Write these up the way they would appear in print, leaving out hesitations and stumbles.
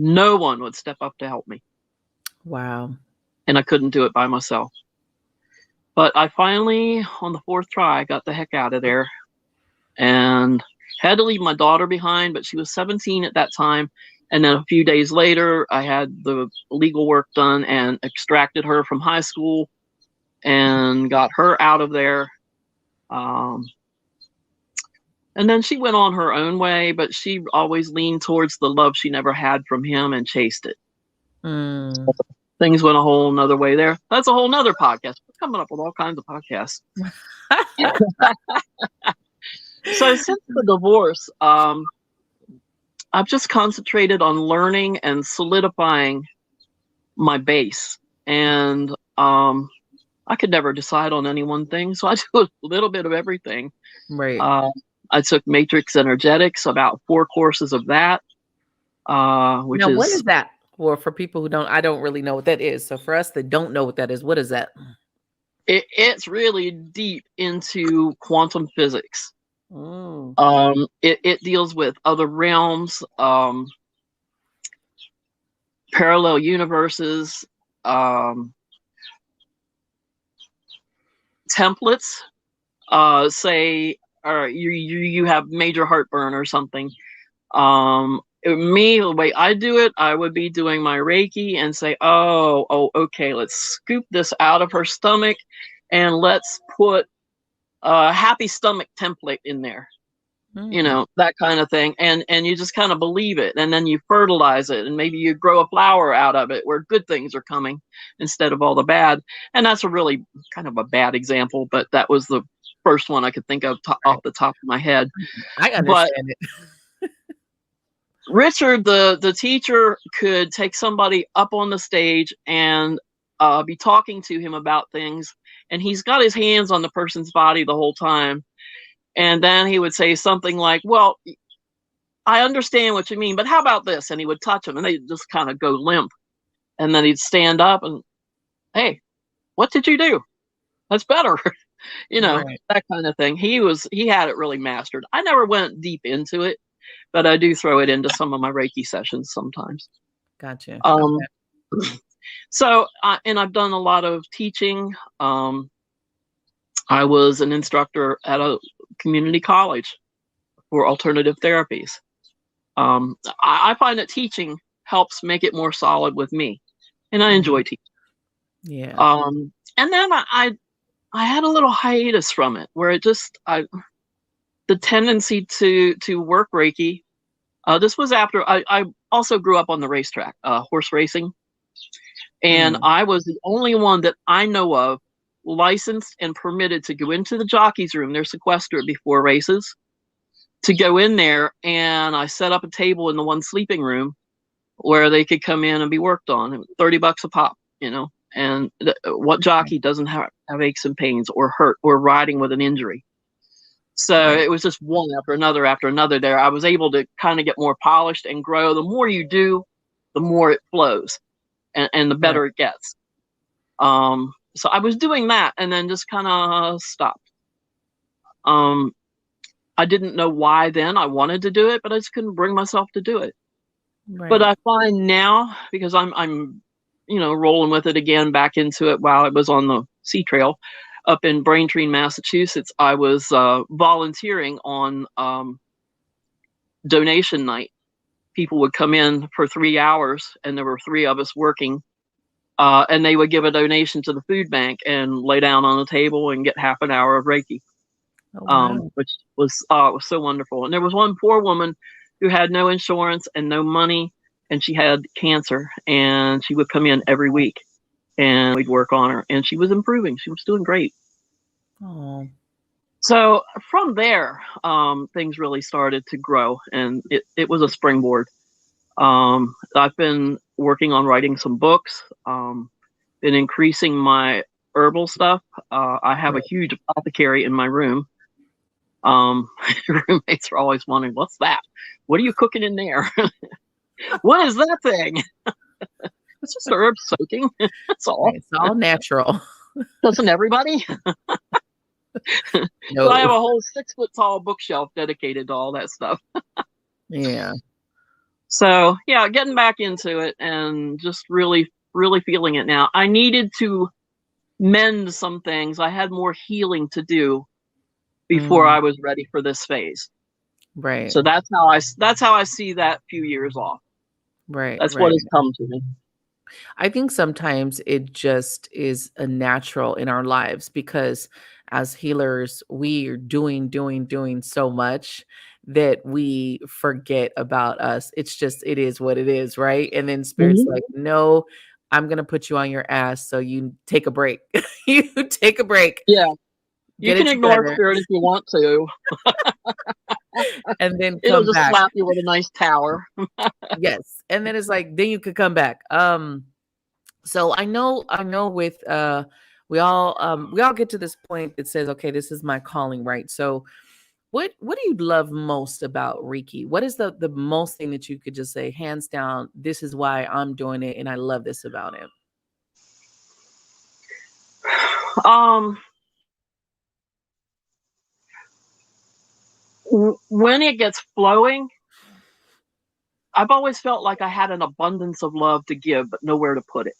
No one would step up to help me. Wow. And I couldn't do it by myself. But I finally, on the 4th try, got the heck out of there and had to leave my daughter behind, but she was 17 at that time. And then a few days later, I had the legal work done and extracted her from high school and got her out of there. And then she went on her own way, but she always leaned towards the love she never had from him and chased it. Mm. Things went a whole nother way there. That's a whole nother podcast. We're coming up with all kinds of podcasts. So since the divorce, I've just concentrated on learning and solidifying my base. And I could never decide on any one thing. So I do a little bit of everything. Right. I took Matrix Energetics, about 4 courses of that. Which now, is, what is that? Well, for people who don't, I don't really know what that is. So for us that don't know what that is, what is that? It's really deep into quantum physics. Mm. It deals with other realms, parallel universes, templates. Say, or you have major heartburn or something. Me, the way I do it, I would be doing my Reiki and say, oh, okay, let's scoop this out of her stomach and let's put a happy stomach template in there. You know, that kind of thing. And you just kind of believe it, and then you fertilize it, and maybe you grow a flower out of it where good things are coming instead of all the bad. And that's a really kind of a bad example, but that was the first one I could think of off the top of my head. I understand it. Richard, the teacher, could take somebody up on the stage and be talking to him about things, and he's got his hands on the person's body the whole time. And then he would say something like, well, I understand what you mean, but how about this? And he would touch them, and they'd just kind of go limp. And then he'd stand up and, hey, what did you do? That's better. You know, right. That kind of thing. He had it really mastered. I never went deep into it, but I do throw it into some of my Reiki sessions sometimes. Gotcha. Okay. So, and I've done a lot of teaching. I was an instructor at a community college for alternative therapies. I find that teaching helps make it more solid with me, and I enjoy teaching. Yeah. And then I had a little hiatus from it, where it just the tendency to work Reiki. This was after I also grew up on the racetrack, horse racing, and I was the only one that I know of licensed and permitted to go into the jockey's room. They're sequestered before races, to go in there, and I set up a table in the one sleeping room where they could come in and be worked on. $30 a pop, you know. And what jockey doesn't have aches and pains or hurt or riding with an injury? So it was just one after another there. I was able to kind of get more polished and grow. The more you do, the more it flows, and the better it gets. So I was doing that, and then just kind of stopped. I didn't know why then I wanted to do it, but I just couldn't bring myself to do it. Right. But I find now, because I'm rolling with it again, back into it while I was on the Sea Trail up in Braintree, Massachusetts, I was volunteering on donation night. People would come in for 3 hours, and there were 3 of us working. And they would give a donation to the food bank and lay down on the table and get half an hour of Reiki, which was so wonderful. And there was one poor woman who had no insurance and no money, and she had cancer, and she would come in every week, and we'd work on her, and she was improving. She was doing great. Oh. So from there, things really started to grow, and it was a springboard. I've been working on writing some books, been increasing my herbal stuff. I have a huge apothecary in my room. Roommates are always wondering, what's that? What are you cooking in there? What is that thing? It's just herb soaking. That's all. It's all natural. Doesn't everybody? No. So I have a whole 6-foot tall bookshelf dedicated to all that stuff. Yeah. So yeah, getting back into it and just really, really feeling it now. I needed to mend some things. I had more healing to do before Mm, I was ready for this phase. right, So that's how I see that few years off. right, That's what right. has come to me. I think sometimes it just is a natural in our lives because as healers, we are doing so much that we forget about us. It's just, it is what it is, right? And then spirit's Mhm. like, no, I'm going to put you on your ass. So you take a break. You take a break, Yeah, you get can it ignore together, spirit if you want to. and then It'll come just back. slap you with a nice tower. Yes. And then it's like, then you could come back. So I know with we all get to this point that says, okay, this is my calling, right? So what do you love most about Reiki? What is the most thing that you could just say, hands down, this is why I'm doing it and I love this about it? Um, when it gets flowing, I've always felt like I had an abundance of love to give, but nowhere to put it.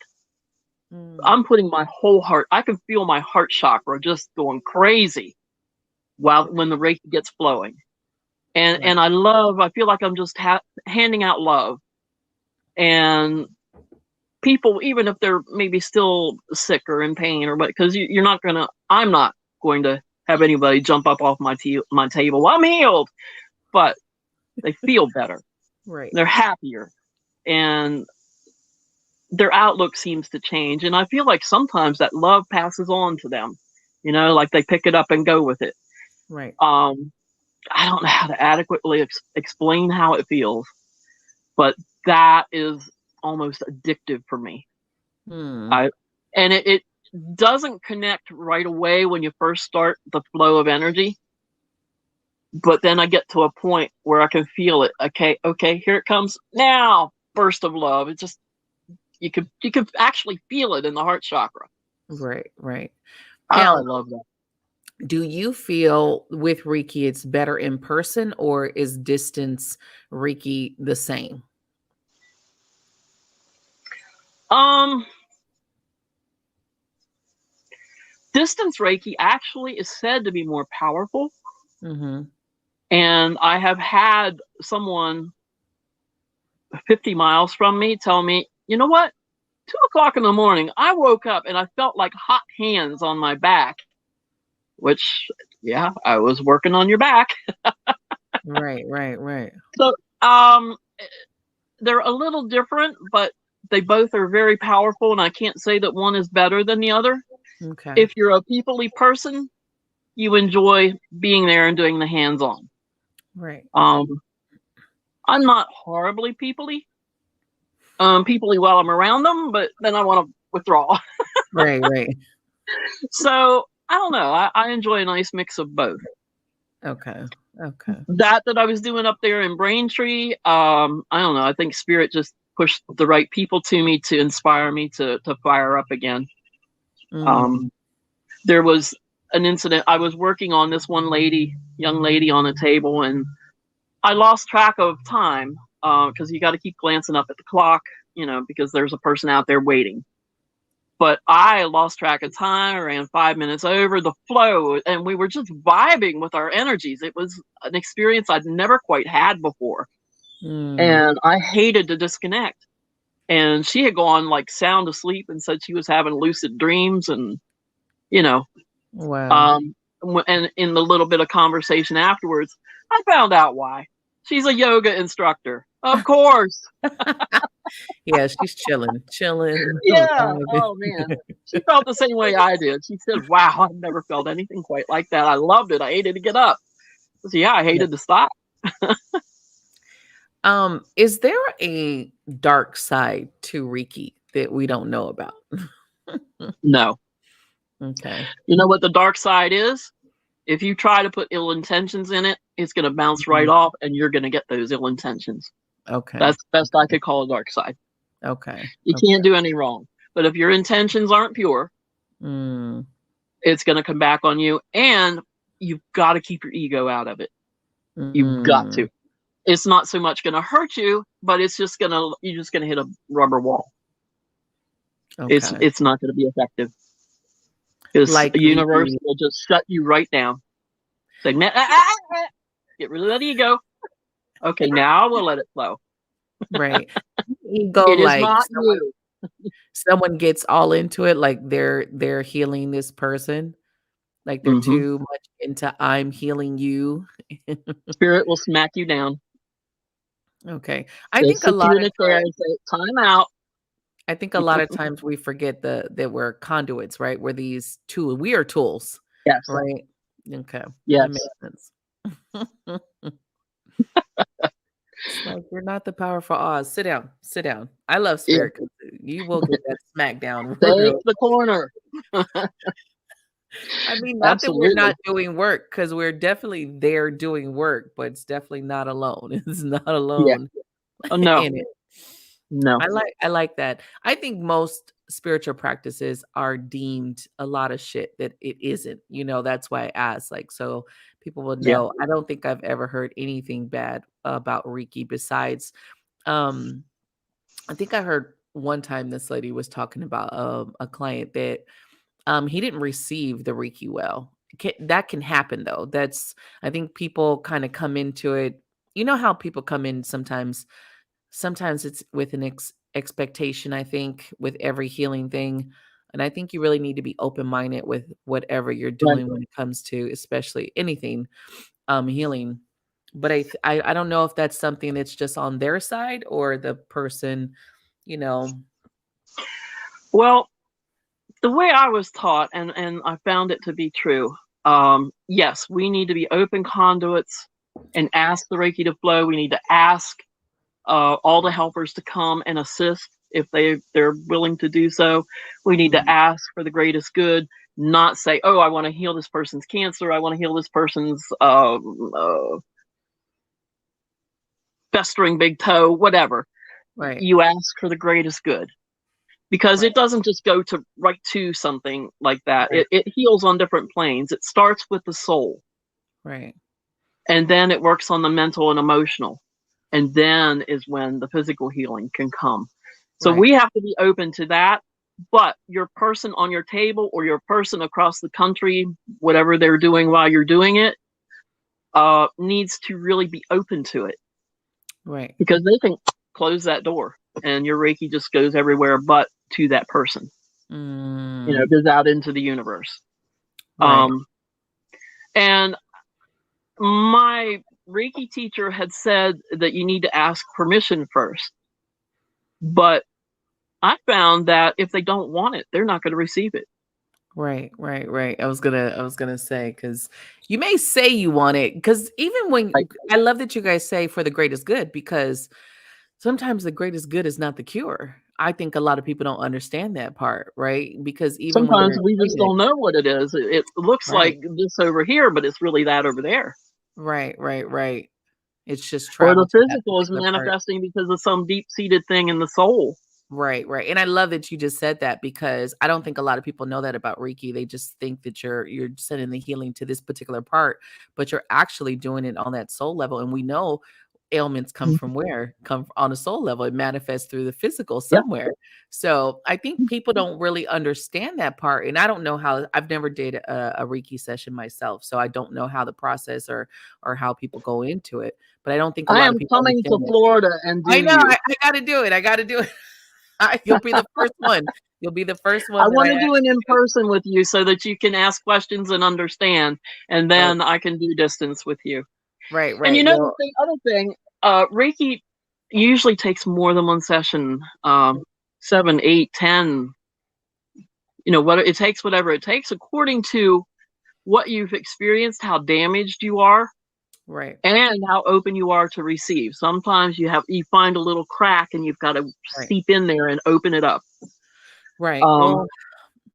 Mm, I'm putting my whole heart. I can feel my heart chakra just going crazy while when the Reiki gets flowing, right. and I feel like I'm just handing out love, and people, even if they're maybe still sick or in pain or what, because you're not gonna, I'm not going to have anybody jump up off my table. I'm healed, but they feel better. Right. They're happier, and their outlook seems to change. And I feel like sometimes that love passes on to them. Like they pick it up and go with it. Right. Um, I don't know how to adequately explain how it feels, but that is almost addictive for me. Hmm. I and it doesn't connect right away when you first start the flow of energy, but then I get to a point where I can feel it. Okay, here it comes now. Burst of love. It just you could actually feel it in the heart chakra. Right. Right. I Now, love that. do you feel with Reiki it's better in person or is distance Reiki the same? Um, Distance Reiki actually is said to be more powerful, Mm-hmm. and I have had someone 50 miles from me tell me, you know what? 2 o'clock in the morning, I woke up and I felt like hot hands on my back, which, yeah, I was working on your back. Right, right, right. So, they're a little different, but they both are very powerful, and I can't say that one is better than the other. Okay. If you're a peoply person, you enjoy being there and doing the hands on. Right. Um, I'm not horribly peoply, peoply while I'm around them, but then I want to withdraw. Right, right. So I don't know. I enjoy a nice mix of both. Okay. Okay. That I was doing up there in Braintree, I don't know. I think spirit just pushed the right people to me to inspire me to fire up again. Mm, Um, there was an incident. I was working on this one lady, young lady, on a table, and I lost track of time because you got to keep glancing up at the clock, because there's a person out there waiting. But I lost track of time. I ran 5 minutes over the flow, and we were just vibing with our energies. It was an experience I'd never quite had before, mm. and I hated to disconnect. And she had gone like sound asleep and said she was having lucid dreams, and you know, Wow. um, and in the little bit of conversation afterwards, I found out why. She's a yoga instructor, of course. Yeah, she's chilling, Yeah. vibing. Oh man. She felt the same way I did. She said, "Wow, I've never felt anything quite like that. I loved it. I hated to get up." So yeah, I Yeah. hated to stop. Is there a dark side to Reiki that we don't know about? No. Okay. You know what the dark side is? If you try to put ill intentions in it, it's going to bounce right Mhm. off, and you're going to get those ill intentions. Okay. That's the best I could call a dark side. Okay. You Okay. can't do any wrong. But if your intentions aren't pure, Mm, it's going to come back on you, and you've got to keep your ego out of it. You've got mm. to. it's not so much going to hurt you, but you're just going to hit a rubber wall. Okay. It's not going to be effective. Because Like the universe the will just shut you right down. Say, get rid of that ego. Okay, now we'll let it flow. right ego, It is like not you. someone gets all into it, like they're healing this person, like they're Mm-hmm. too much into I'm healing you. Spirit will smack you down. Okay. I They'll think a sit you lot in of a chair and say, time out. I think a lot of times we forget that we're conduits, right? We're these tools. We are tools, Yes. right? Okay. That Yes. makes sense. It's like you're not the powerful Oz. Sit down. Sit down. I love Yeah. spirit 'cause you will get that smackdown Take real. the corner. I mean, not that we're Absolutely. not doing work, because we're definitely there doing work, but it's definitely not alone. It's not Yeah. alone Oh, no. in it. No. I like that. I think most spiritual practices are deemed a lot of shit that it isn't. That's why I asked. Like, so people will Yeah. know. I don't think I've ever heard anything bad about Reiki besides um I think I heard one time this lady was talking about a client that he didn't receive the Reiki well. That can happen though. I think people kind of come into it. You know how people come in sometimes it's with an expectation, I think, with every healing thing. And I think you really need to be open-minded with whatever you're Right. doing when it comes to especially anything healing. But I don't know if that's something that's just on their side or the person, you know. Well, the way I was taught, and I found it to be true, yes, we need to be open conduits and ask the Reiki to flow. We need to ask all the helpers to come and assist if they're willing to do so. We need to Mhm. ask for the greatest good, not say, "Oh, I want to heal this person's cancer. I want to heal this person's festering big toe, whatever." Right, You ask for the greatest good because right, it doesn't just go to right to something like that. right, It heals on different planes. It starts with the soul, right, and then it works on the mental and emotional, and then is when the physical healing can come. So right, we have to be open to that. But your person on your table or your person across the country, whatever they're doing while you're doing it, needs to really be open to it right. because they can close that door and your Reiki just goes everywhere but to that person. It Mm, goes out into the universe. right, And my Reiki teacher had said that you need to ask permission first. But I found that if they don't want it, they're not going to receive it. right, right, right. I was gonna say, because you may say you want it, because even Like when I love that you guys say for the greatest good, because sometimes the greatest good is not the cure. I think a lot of people don't understand that part, right? Because even when sometimes they're we just explaining it, don't know what it is. It looks right, like this over here, but it's really that over there. right, right, right. It's just Or the travel to that physical is particular part. manifesting because of some deep seated thing in the soul. Right, right. And I love that you just said that, because I don't think a lot of people know that about Reiki. They just think that you're sending the healing to this particular part, but you're actually doing it on that soul level. And we know ailments come Mhm. from where? On a soul level. It manifests through the physical Yeah. somewhere. So I think people don't really understand that part. And I don't know how. I've never did a Reiki session myself, so I don't know how the process or how people go into it. But I don't think a I lot of am people coming to understand it. Florida and do I know. you. I got to do it. I got to do it. You'll be the first one. You'll be the first I one that want I to do actually an in do. person with you so that you can ask questions and understand, and Right, then I can do distance with you. right, And right. You'll the other thing, Reiki usually takes more than one session, 7, 8, 10. What it takes, whatever it takes, according to what you've experienced, how damaged you are, right, and how open you are to receive. Sometimes you find a little crack, and you've got to right, seep in there and open it up. right. Um, Well,